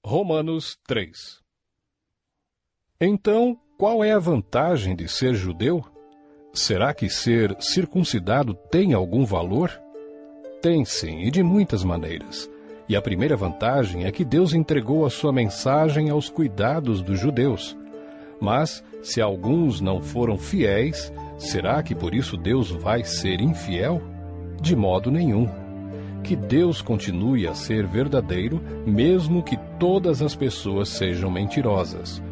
Romanos 3. Então, qual é a vantagem de ser judeu? Será que ser circuncidado tem algum valor? Tem sim, e de muitas maneiras. E a primeira vantagem é que Deus entregou a sua mensagem aos cuidados dos judeus. Mas, se alguns não foram fiéis, será que por isso Deus vai ser infiel? De modo nenhum. Que Deus continue a ser verdadeiro, mesmo que todas as pessoas sejam mentirosas.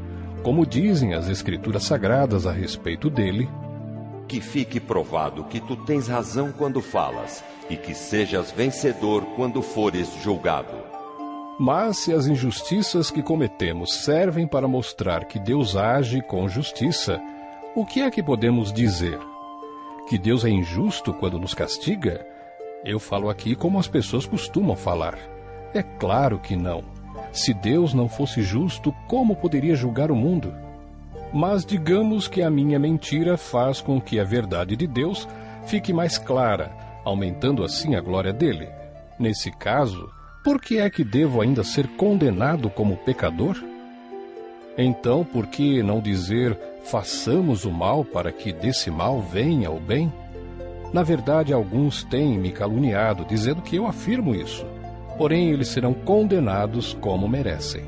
Como dizem as Escrituras Sagradas a respeito dele: que fique provado que tu tens razão quando falas, e que sejas vencedor quando fores julgado. Mas se as injustiças que cometemos servem para mostrar que Deus age com justiça, o que é que podemos dizer? Que Deus é injusto quando nos castiga? Eu falo aqui como as pessoas costumam falar. É claro que não. Se Deus não fosse justo, como poderia julgar o mundo? Mas digamos que a minha mentira faz com que a verdade de Deus fique mais clara, aumentando assim a glória dele. Nesse caso, por que é que devo ainda ser condenado como pecador? Então, por que não dizer, façamos o mal para que desse mal venha o bem? Na verdade, alguns têm me caluniado, dizendo que eu afirmo isso. Porém, eles serão condenados como merecem.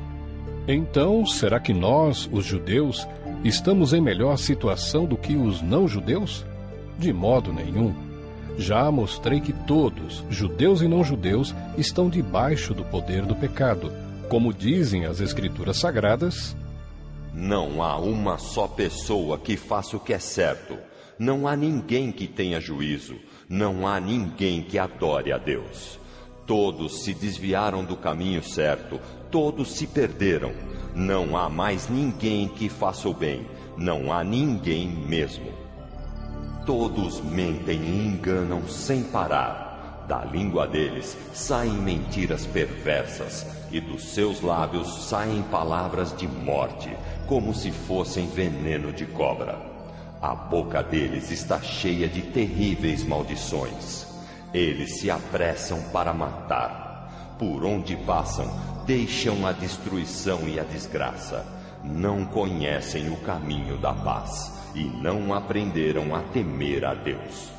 Então, será que nós, os judeus, estamos em melhor situação do que os não-judeus? De modo nenhum. Já mostrei que todos, judeus e não-judeus, estão debaixo do poder do pecado. Como dizem as Escrituras Sagradas: não há uma só pessoa que faça o que é certo. Não há ninguém que tenha juízo. Não há ninguém que adore a Deus. Todos se desviaram do caminho certo. Todos se perderam. Não há mais ninguém que faça o bem. Não há ninguém mesmo. Todos mentem e enganam sem parar. Da língua deles saem mentiras perversas, e dos seus lábios saem palavras de morte, como se fossem veneno de cobra. A boca deles está cheia de terríveis maldições. Eles se apressam para matar. Por onde passam, deixam a destruição e a desgraça. Não conhecem o caminho da paz e não aprenderam a temer a Deus.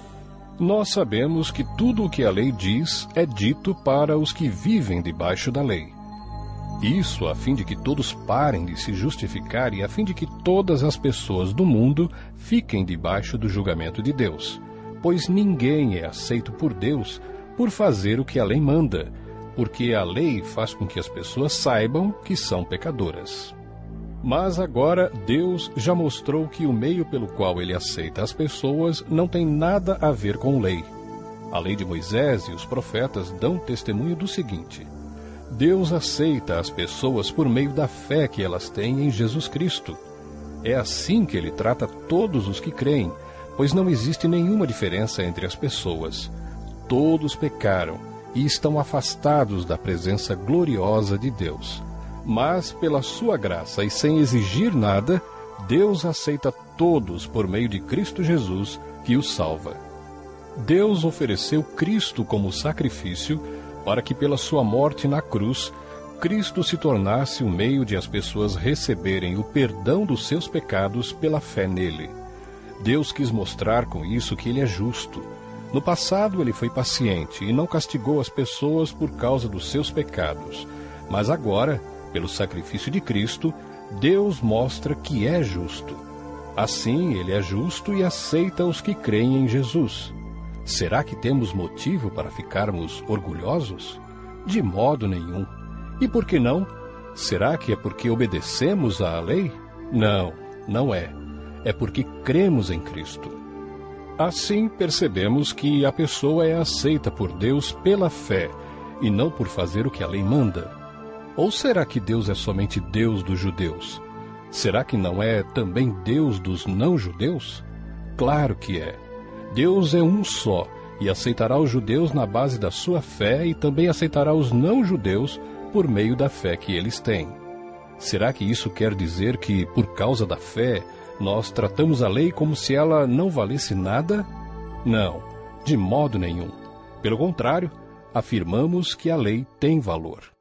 Nós sabemos que tudo o que a lei diz é dito para os que vivem debaixo da lei. Isso a fim de que todos parem de se justificar e a fim de que todas as pessoas do mundo fiquem debaixo do julgamento de Deus. Pois ninguém é aceito por Deus por fazer o que a lei manda, porque a lei faz com que as pessoas saibam que são pecadoras. Mas agora Deus já mostrou que o meio pelo qual ele aceita as pessoas não tem nada a ver com lei. A lei de Moisés e os profetas dão testemunho do seguinte: Deus aceita as pessoas por meio da fé que elas têm em Jesus Cristo. É assim que ele trata todos os que creem, pois não existe nenhuma diferença entre as pessoas. Todos pecaram e estão afastados da presença gloriosa de Deus. Mas, pela sua graça e sem exigir nada, Deus aceita todos por meio de Cristo Jesus, que os salva. Deus ofereceu Cristo como sacrifício para que pela sua morte na cruz, Cristo se tornasse o meio de as pessoas receberem o perdão dos seus pecados pela fé nele. Deus quis mostrar com isso que ele é justo. No passado ele foi paciente e não castigou as pessoas por causa dos seus pecados. Mas agora, pelo sacrifício de Cristo, Deus mostra que é justo. Assim, ele é justo e aceita os que creem em Jesus. Será que temos motivo para ficarmos orgulhosos? De modo nenhum. E por que não? Será que é porque obedecemos à lei? Não, não é. É porque cremos em Cristo. Assim, percebemos que a pessoa é aceita por Deus pela fé e não por fazer o que a lei manda. Ou será que Deus é somente Deus dos judeus? Será que não é também Deus dos não-judeus? Claro que é. Deus é um só, e aceitará os judeus na base da sua fé e também aceitará os não-judeus por meio da fé que eles têm. Será que isso quer dizer que, por causa da fé, nós tratamos a lei como se ela não valesse nada? Não, de modo nenhum. Pelo contrário, afirmamos que a lei tem valor.